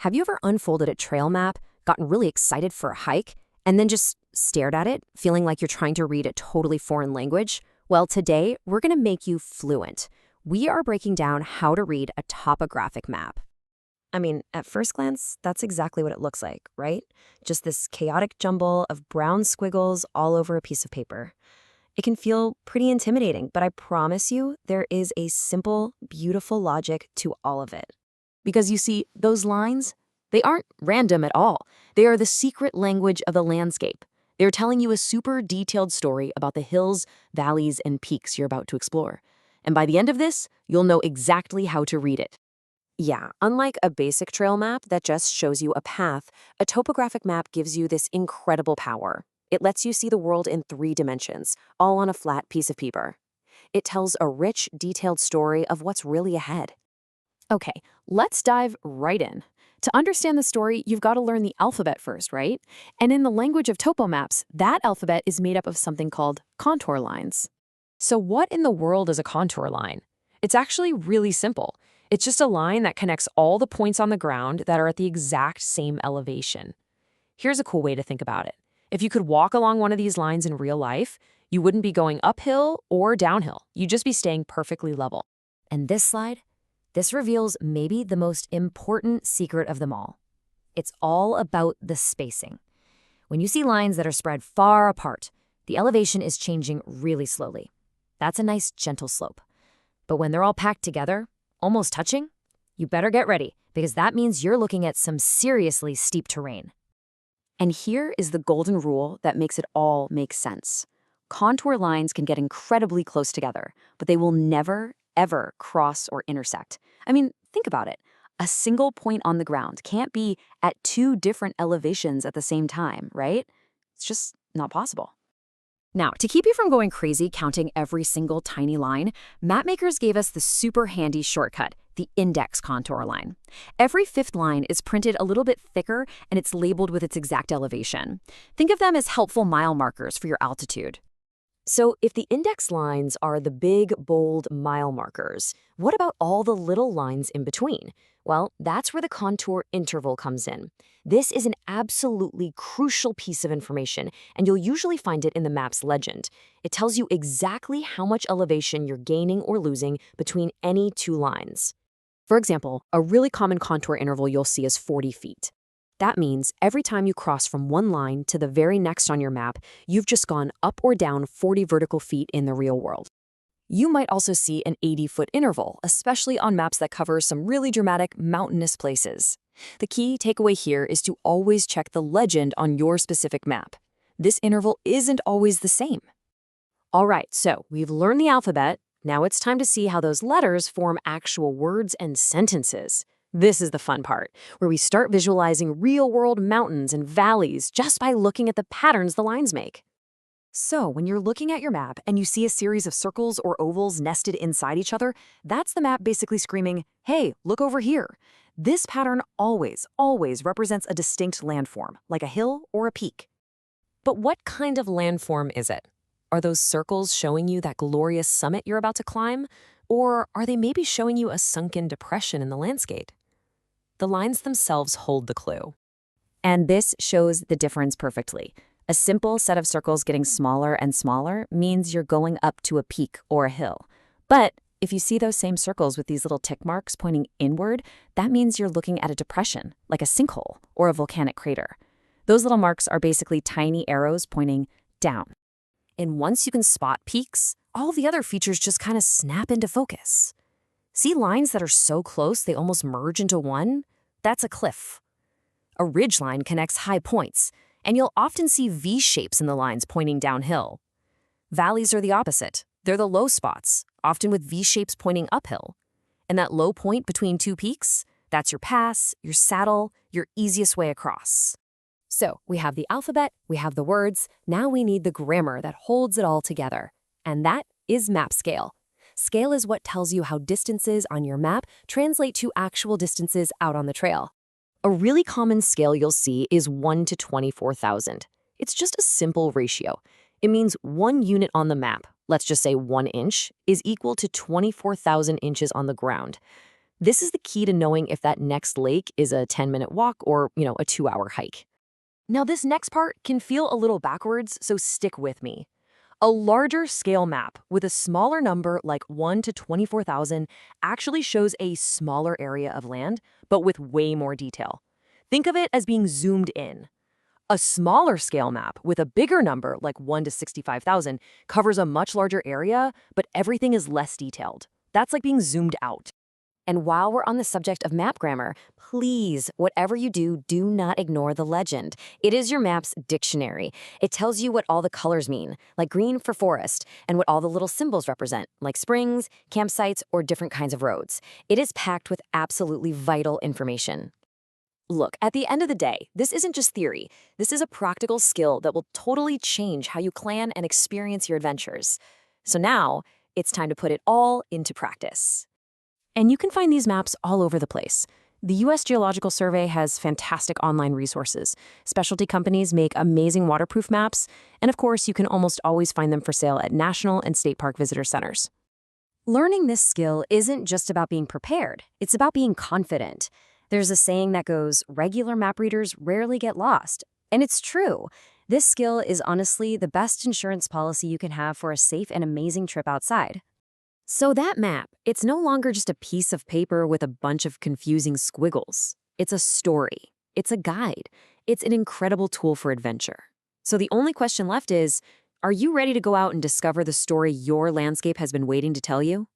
Have you ever unfolded a trail map, gotten really excited for a hike, and then just stared at it, feeling like you're trying to read a totally foreign language? Well, today, we're going to make you fluent. We are breaking down how to read a topographic map. I mean, at first glance, that's exactly what it looks like, right? Just this chaotic jumble of brown squiggles all over a piece of paper. It can feel pretty intimidating, but I promise you, there is a simple, beautiful logic to all of it. Because you see, those lines, they aren't random at all. They are the secret language of the landscape. They're telling you a super detailed story about the hills, valleys, and peaks you're about to explore. And by the end of this, you'll know exactly how to read it. Yeah, unlike a basic trail map that just shows you a path, a topographic map gives you this incredible power. It lets you see the world in 3 dimensions, all on a flat piece of paper. It tells a rich, detailed story of what's really ahead. Okay, let's dive right in. To understand the story, you've got to learn the alphabet first, right? And in the language of topo maps, that alphabet is made up of something called contour lines. So what in the world is a contour line? It's actually really simple. It's just a line that connects all the points on the ground that are at the exact same elevation. Here's a cool way to think about it. If you could walk along one of these lines in real life, you wouldn't be going uphill or downhill. You'd just be staying perfectly level. And this slide? This reveals maybe the most important secret of them all. It's all about the spacing. When you see lines that are spread far apart, the elevation is changing really slowly. That's a nice gentle slope. But when they're all packed together, almost touching, you better get ready, because that means you're looking at some seriously steep terrain. And here is the golden rule that makes it all make sense. Contour lines can get incredibly close together, but they will never, ever cross or intersect. I mean, think about it. A single point on the ground can't be at 2 different elevations at the same time, right? It's just not possible. Now, to keep you from going crazy counting every single tiny line, mapmakers gave us the super handy shortcut, the index contour line. Every 5th line is printed a little bit thicker and it's labeled with its exact elevation. Think of them as helpful mile markers for your altitude. So if the index lines are the big, bold mile markers, what about all the little lines in between? Well, that's where the contour interval comes in. This is an absolutely crucial piece of information, and you'll usually find it in the map's legend. It tells you exactly how much elevation you're gaining or losing between any 2 lines. For example, a really common contour interval you'll see is 40 feet. That means every time you cross from one line to the very next on your map, you've just gone up or down 40 vertical feet in the real world. You might also see an 80-foot interval, especially on maps that cover some really dramatic mountainous places. The key takeaway here is to always check the legend on your specific map. This interval isn't always the same. All right, so we've learned the alphabet. Now it's time to see how those letters form actual words and sentences. This is the fun part, where we start visualizing real-world mountains and valleys just by looking at the patterns the lines make. So when you're looking at your map and you see a series of circles or ovals nested inside each other, that's the map basically screaming, "Hey, look over here." This pattern always represents a distinct landform, like a hill or a peak. But what kind of landform is it? Are those circles showing you that glorious summit you're about to climb? Or are they maybe showing you a sunken depression in the landscape? The lines themselves hold the clue. And this shows the difference perfectly. A simple set of circles getting smaller and smaller means you're going up to a peak or a hill. But if you see those same circles with these little tick marks pointing inward, that means you're looking at a depression, like a sinkhole or a volcanic crater. Those little marks are basically tiny arrows pointing down. And once you can spot peaks, all the other features just kind of snap into focus. See lines that are so close they almost merge into one? That's a cliff. A ridgeline connects high points, and you'll often see V-shapes in the lines pointing downhill. Valleys are the opposite. They're the low spots, often with V-shapes pointing uphill. And that low point between 2 peaks, that's your pass, your saddle, your easiest way across. So we have the alphabet, we have the words, now we need the grammar that holds it all together. And that is map scale. Scale is what tells you how distances on your map translate to actual distances out on the trail. A really common scale you'll see is 1 to 24,000. It's just a simple ratio. It means 1 unit on the map, let's just say 1 inch, is equal to 24,000 inches on the ground. This is the key to knowing if that next lake is a 10-minute walk or, a 2-hour hike. Now, this next part can feel a little backwards, so stick with me. A larger scale map with a smaller number like 1 to 24,000 actually shows a smaller area of land, but with way more detail. Think of it as being zoomed in. A smaller scale map with a bigger number like 1 to 65,000 covers a much larger area, but everything is less detailed. That's like being zoomed out. And while we're on the subject of map grammar, please, whatever you do, do not ignore the legend. It is your map's dictionary. It tells you what all the colors mean, like green for forest, and what all the little symbols represent, like springs, campsites, or different kinds of roads. It is packed with absolutely vital information. Look, at the end of the day, this isn't just theory. This is a practical skill that will totally change how you plan and experience your adventures. So now, it's time to put it all into practice. And you can find these maps all over the place. The U.S. Geological Survey has fantastic online resources. Specialty companies make amazing waterproof maps, and of course, you can almost always find them for sale at national and state park visitor centers. Learning this skill isn't just about being prepared, it's about being confident. There's a saying that goes, regular map readers rarely get lost. And it's true. This skill is honestly the best insurance policy you can have for a safe and amazing trip outside. So that map, it's no longer just a piece of paper with a bunch of confusing squiggles. It's a story. It's a guide. It's an incredible tool for adventure. So the only question left is, are you ready to go out and discover the story your landscape has been waiting to tell you?